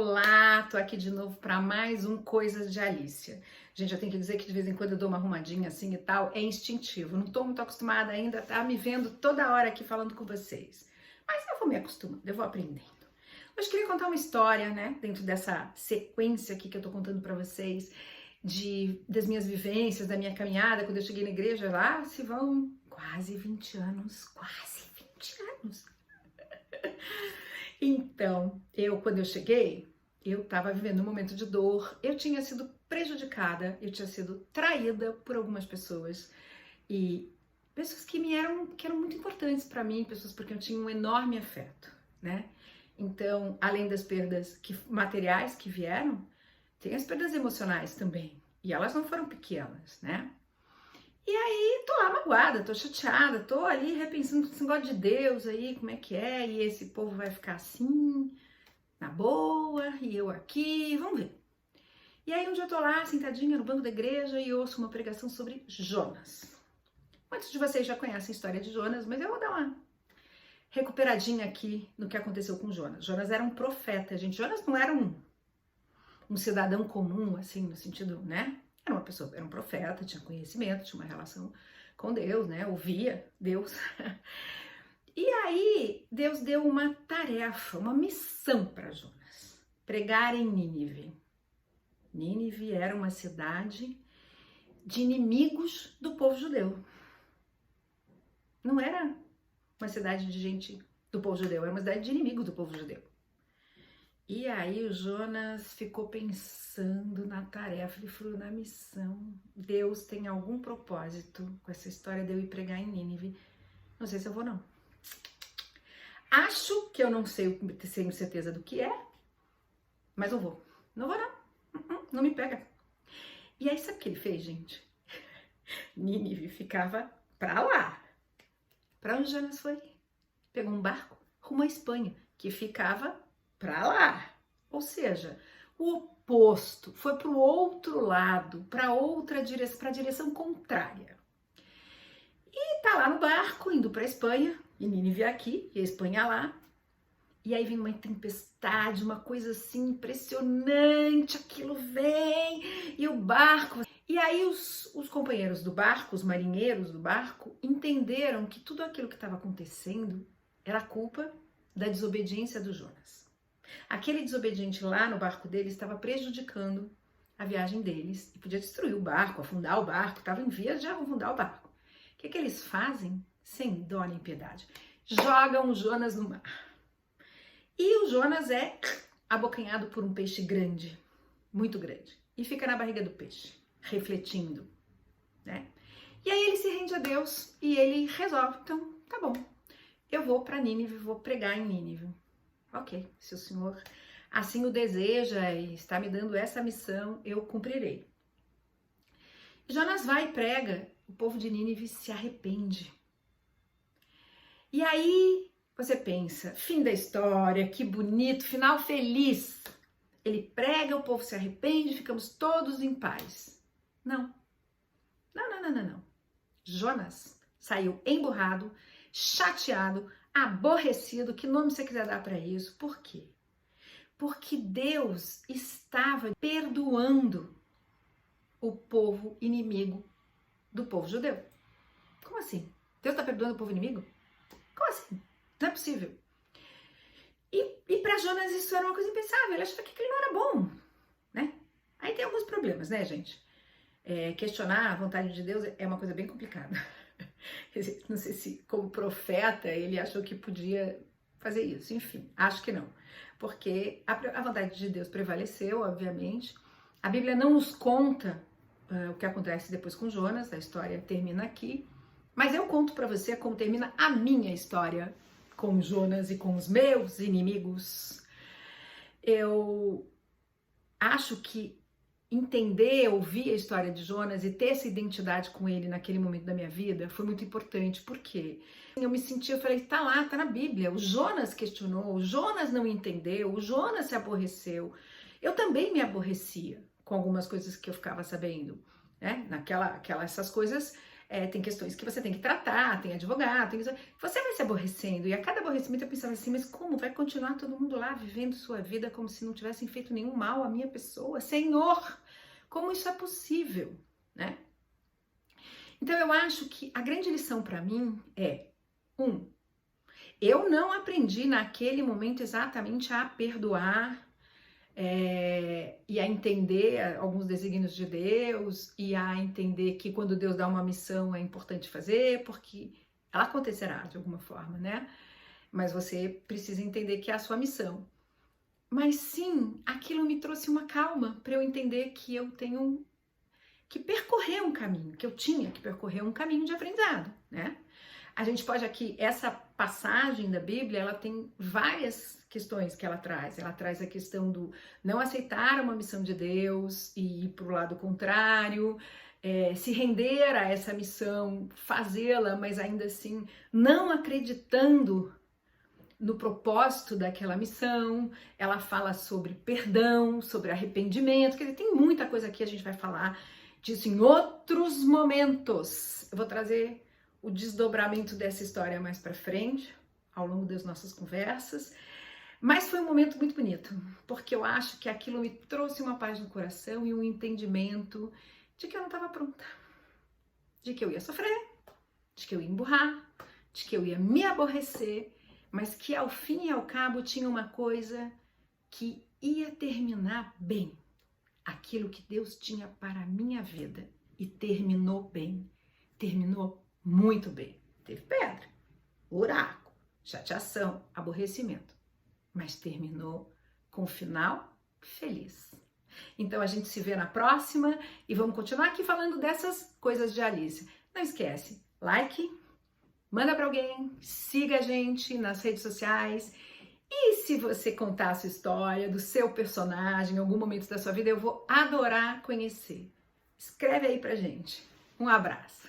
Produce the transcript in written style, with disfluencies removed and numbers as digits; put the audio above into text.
Olá, tô aqui de novo para mais um Coisas de Alicia. Gente, eu tenho que dizer que de vez em quando eu dou uma arrumadinha assim e tal, é instintivo. Não tô muito acostumada ainda a estar me vendo toda hora aqui falando com vocês. Mas eu vou me acostumando, eu vou aprendendo. Hoje eu queria contar uma história, né, dentro dessa sequência aqui que eu tô contando para vocês, das minhas vivências, da minha caminhada, quando eu cheguei na igreja lá, se vão quase 20 anos, quase 20 anos. Então, quando eu cheguei, eu estava vivendo um momento de dor, eu tinha sido prejudicada, eu tinha sido traída por algumas pessoas e pessoas que eram muito importantes para mim, pessoas porque eu tinha um enorme afeto, né? Então, além das perdas materiais que vieram, tem as perdas emocionais também, e elas não foram pequenas, né? E aí, tô lá magoada, tô chateada, tô ali repensando esse negócio de Deus aí, como é que é, e esse povo vai ficar assim, na boa, e eu aqui, vamos ver. E aí um dia eu tô lá, sentadinha no banco da igreja e ouço uma pregação sobre Jonas. Muitos de vocês já conhecem a história de Jonas, mas eu vou dar uma recuperadinha aqui no que aconteceu com Jonas. Jonas era um profeta, gente. Jonas não era um cidadão comum, assim, no sentido, né? Era uma pessoa, era um profeta, tinha conhecimento, tinha uma relação com Deus, né? Ouvia Deus. E aí, Deus deu uma tarefa, uma missão para Jonas: pregar em Nínive. Nínive era uma cidade de inimigos do povo judeu. Não era uma cidade de gente do povo judeu, era uma cidade de inimigos do povo judeu. E aí o Jonas ficou pensando na tarefa, ele falou, na missão, Deus tem algum propósito com essa história de eu ir pregar em Nínive. Não sei se eu vou não. Acho que eu não sei, tenho certeza do que é, mas eu vou. Não vou não, não me pega. E aí sabe o que ele fez, gente? Nínive ficava pra lá. Pra onde Jonas foi? Pegou um barco rumo à Espanha, que ficava para lá, ou seja, o oposto, foi para o outro lado, para outra direção, para a direção contrária. E tá lá no barco, indo para a Espanha, e Nínive aqui, e a Espanha lá, e aí vem uma tempestade, uma coisa assim impressionante, aquilo vem, e o barco... E aí os companheiros do barco, os marinheiros do barco, entenderam que tudo aquilo que estava acontecendo era culpa da desobediência do Jonas. Aquele desobediente lá no barco deles estava prejudicando a viagem deles e podia destruir o barco, afundar o barco, estava em vias de afundar o barco. O que eles fazem? Sem dó nem piedade. Jogam o Jonas no mar. E o Jonas é abocanhado por um peixe grande, muito grande, e fica na barriga do peixe, refletindo, né? E aí ele se rende a Deus e ele resolve, então, tá bom, eu vou para Nínive, vou pregar em Nínive. Ok, se o Senhor assim o deseja e está me dando essa missão, eu cumprirei. Jonas vai e prega, o povo de Nínive se arrepende. E aí você pensa, fim da história, que bonito, final feliz. Ele prega, o povo se arrepende, ficamos todos em paz. Não. Não. Jonas saiu emburrado, chateado, aborrecido, que nome você quiser dar para isso. Por quê? Porque Deus estava perdoando o povo inimigo do povo judeu. Como assim? Deus está perdoando o povo inimigo? Como assim? Não é possível. E para Jonas isso era uma coisa impensável, ele achava que aquilo não era bom, né? Aí tem alguns problemas, né, gente? Questionar a vontade de Deus é uma coisa bem complicada. Não sei se como profeta ele achou que podia fazer isso, enfim, acho que não, porque a vontade de Deus prevaleceu, obviamente. A Bíblia não nos conta o que acontece depois com Jonas, a história termina aqui, mas eu conto para você como termina a minha história com Jonas e com os meus inimigos. Eu acho que entender, ouvir a história de Jonas e ter essa identidade com ele naquele momento da minha vida foi muito importante, porque eu me sentia, eu falei, tá lá, tá na Bíblia, o Jonas questionou, o Jonas não entendeu, o Jonas se aborreceu, eu também me aborrecia com algumas coisas que eu ficava sabendo, né, essas coisas tem questões que você tem que tratar, tem advogado, você vai se aborrecendo, e a cada aborrecimento eu pensava assim, mas como vai continuar todo mundo lá vivendo sua vida como se não tivessem feito nenhum mal à minha pessoa? Senhor, como isso é possível, né? Então eu acho que a grande lição para mim é, eu não aprendi naquele momento exatamente a perdoar, e a entender alguns desígnios de Deus, e a entender que quando Deus dá uma missão é importante fazer, porque ela acontecerá de alguma forma, né? Mas você precisa entender que é a sua missão. Mas sim, aquilo me trouxe uma calma para eu entender que eu tenho que percorrer um caminho, que eu tinha que percorrer um caminho de aprendizado, né? A gente pode aqui, essa passagem da Bíblia, ela tem várias questões que ela traz. Ela traz a questão do não aceitar uma missão de Deus e ir para o lado contrário, se render a essa missão, fazê-la, mas ainda assim não acreditando no propósito daquela missão. Ela fala sobre perdão, sobre arrependimento, quer dizer, tem muita coisa aqui, a gente vai falar disso em outros momentos. Eu vou trazer o desdobramento dessa história mais para frente, ao longo das nossas conversas, mas foi um momento muito bonito, porque eu acho que aquilo me trouxe uma paz no coração e um entendimento de que eu não estava pronta, de que eu ia sofrer, de que eu ia emburrar, de que eu ia me aborrecer, mas que ao fim e ao cabo tinha uma coisa que ia terminar bem, aquilo que Deus tinha para a minha vida, e terminou bem, terminou muito bem. Teve pedra, buraco, chateação, aborrecimento, mas terminou com um final feliz. Então a gente se vê na próxima e vamos continuar aqui falando dessas coisas de Alice. Não esquece, like, manda para alguém, siga a gente nas redes sociais. E se você contar a sua história, do seu personagem, em algum momento da sua vida, eu vou adorar conhecer. Escreve aí pra gente. Um abraço.